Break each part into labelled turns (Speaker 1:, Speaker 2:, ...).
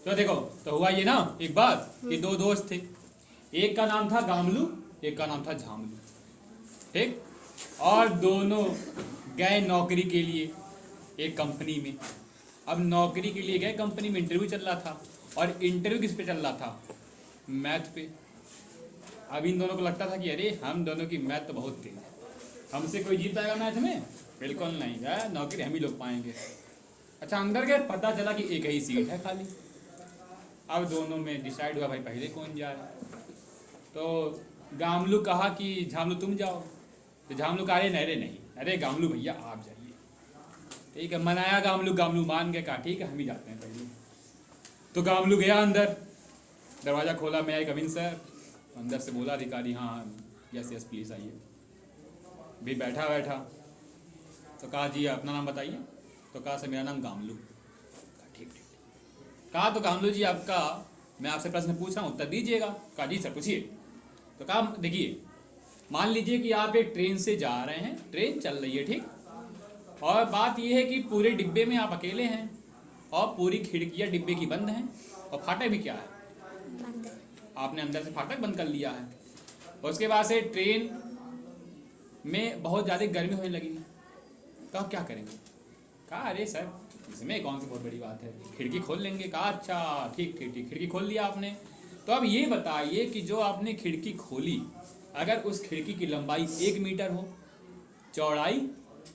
Speaker 1: तो देखो, तो हुआ ये ना एक बार कि दो दोस्त थे, एक का नाम था गामलू, एक का नाम था झामलू, ठीक। और दोनों गए नौकरी के लिए एक कंपनी में। अब नौकरी के लिए गए कंपनी में, इंटरव्यू चल रहा था, और इंटरव्यू किस पे चल रहा था? मैथ पे। अब इन दोनों को लगता था कि अरे हम दोनों की मैथ तो बहुत तेज है, हमसे कोई जीत पाएगा मैथ में? बिल्कुल नहीं है, नौकरी हम ही लोग पाएंगे। अच्छा, अंदर गए, पता चला कि एक ही सीट है खाली। अब दोनों में डिसाइड हुआ भाई पहले कौन जाए। तो गामलू कहा कि झामलू तुम जाओ। तो झामलू कहा अरे नहीं, अरे गामलू भैया आप जाइए। ठीक है, मनाया गामलू, गामलू मान गए, कहा ठीक है हम ही जाते हैं पहले। तो गामलू गया अंदर, दरवाज़ा खोला, मैं आई कमिन सर। अंदर से बोला अधिकारी, हाँ यस यस प्लीज़ आइए। भी बैठा तो कहा जी अपना नाम बताइए। तो कहा सर मेरा नाम गामलू। कहा ठीक ठीक। कहा तो गामलू जी आपका, मैं आपसे प्रश्न पूछ रहा हूँ उत्तर दीजिएगा। कहा जी सर पूछिए। तो कहा देखिए, मान लीजिए कि आप एक ट्रेन से जा रहे हैं, ट्रेन चल रही है, ठीक, और बात यह है कि पूरे डिब्बे में आप अकेले हैं और पूरी खिड़कियां डिब्बे की बंद हैं और फाटक भी क्या है, आपने अंदर से फाटक बंद कर लिया है। उसके बाद से ट्रेन में बहुत ज़्यादा गर्मी होने लगी है, तो आप क्या करेंगे? कहा अरे सर इसमें कौन सी बहुत बड़ी बात है, खिड़की खोल लेंगे। कहा अच्छा ठीक ठीक ठीक, खिड़की खोल लिया आपने। तो अब ये बताइए कि जो आपने खिड़की खोली, अगर उस खिड़की की लंबाई 1 मीटर हो, चौड़ाई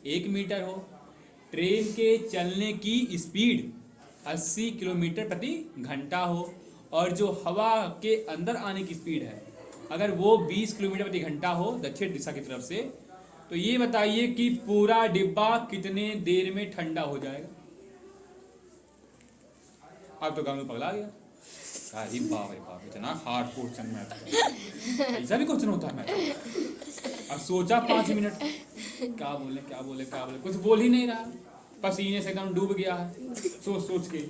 Speaker 1: 1 मीटर हो, ट्रेन के चलने की स्पीड 80 किलोमीटर प्रति घंटा हो, और जो हवा के अंदर आने की स्पीड है अगर वो 20 किलोमीटर प्रति घंटा हो दक्षिण दिशा की तरफ से, तो ये बताइए कि पूरा डिब्बा कितने देर में ठंडा हो जाएगा? अब तो गामलू पगला गया। अरे बाप रे बाप, इतना हार्ड क्वेश्चन मैथ, ऐसा भी क्वेश्चन होता है मैथ? अब सोचा 5 मिनट, क्या बोले, कुछ बोल ही नहीं रहा, पसीने से एकदम डूब गया है सोच के।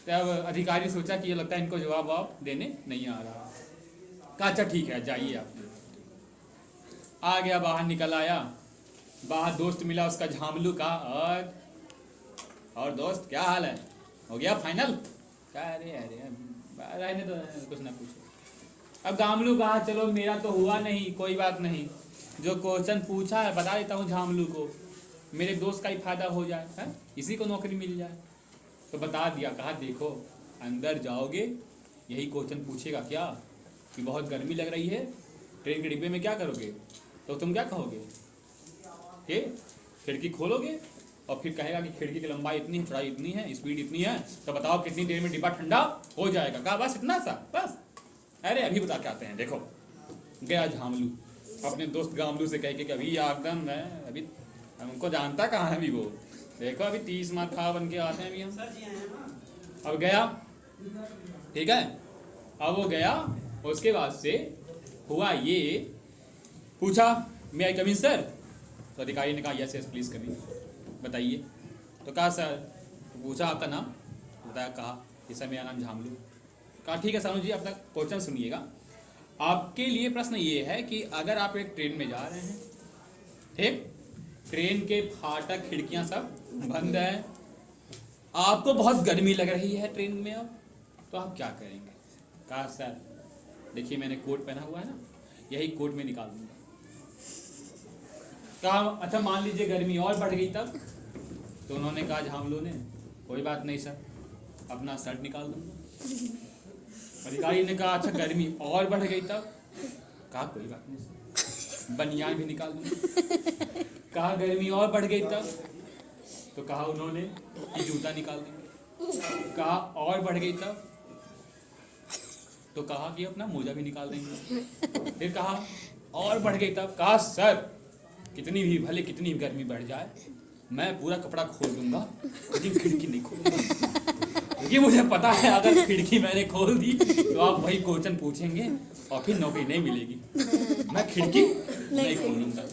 Speaker 1: तब अधिकारी ने सोचा कि ये लगता है इनको जवाब आप देने नहीं आ रहा। कहा अच्छा ठीक है जाइए आप। आ गया, बाहर निकल आया, बाहर दोस्त मिला उसका झामलू का, और दोस्त क्या हाल है, हो गया फाइनल? क्या अरे रहने तो कुछ ना पूछो। अब गामलू कहा चलो मेरा तो हुआ नहीं, कोई बात नहीं, जो क्वेश्चन पूछा है बता देता हूँ झामलू को, मेरे दोस्त का ही फायदा हो जाए, है इसी को नौकरी मिल जाए। तो बता दिया, कहा देखो अंदर जाओगे यही क्वेश्चन पूछेगा क्या कि बहुत गर्मी लग रही है, ट्रेन के डिब्बे में क्या करोगे? तो तुम क्या कहोगे कि खिड़की खोलोगे और फिर कहेगा कि खिड़की की लंबाई इतनी है, चौड़ाई इतनी है, स्पीड इतनी है, तो बताओ कितनी देर में डिब्बा ठंडा हो जाएगा? कहा बस इतना सा, बस। अरे अभी बता के आते हैं। देखो गया झामलू अपने दोस्त गामलू से कह के कि अभी एकदम है, अभी हमको जानता कहाँ है अभी वो, देखो अभी 30 मार्क खा बन के आते हैं अभी हम। अब गया, ठीक है, अब वो गया, उसके बाद से हुआ ये, पूछा मे आई कम इन सर? तो अधिकारी ने कहा यस यस प्लीज़ कमिंग, बताइए। तो कहा सर, तो पूछा आपका नाम, बताया, कहा कि सर मेरा नाम झामलू। कहा ठीक है सानू जी, आपका क्वेश्चन सुनिएगा। आपके लिए प्रश्न ये है कि अगर आप एक ट्रेन में जा रहे हैं, ठीक, ट्रेन के फाटक खिड़कियां सब बंद है, आपको बहुत गर्मी लग रही है ट्रेन में, अब तो आप क्या करेंगे? कहा सर देखिए मैंने कोट पहना हुआ है ना, यही कोट में निकाल दूंगा। कहा अच्छा मान लीजिए गर्मी और बढ़ गई तब? तो उन्होंने कहा झामलू ने, कोई बात नहीं सर, अपना शर्ट निकाल दूंगा। अधिकारी ने कहा अच्छा गर्मी और बढ़ गई तब? कहा कोई बात नहीं सर, बनियान भी निकाल दूंगा। कहा गर्मी और बढ़ गई तब? तो कहा उन्होंने कि जूता निकाल देंगे। कहा और बढ़ गई तब? तो कहा कि अपना मोजा भी निकाल देंगे। फिर कहा और बढ़ गई तब? कहा सर कितनी भी भले कितनी भी गर्मी बढ़ जाए मैं पूरा कपड़ा खोल दूंगा, लेकिन खिड़की नहीं खोलूंगा, क्योंकि मुझे पता है अगर खिड़की मैंने खोल दी तो आप वही क्वेश्चन पूछेंगे और फिर नौकरी नहीं मिलेगी, मैं खिड़की नहीं खोलूंगा।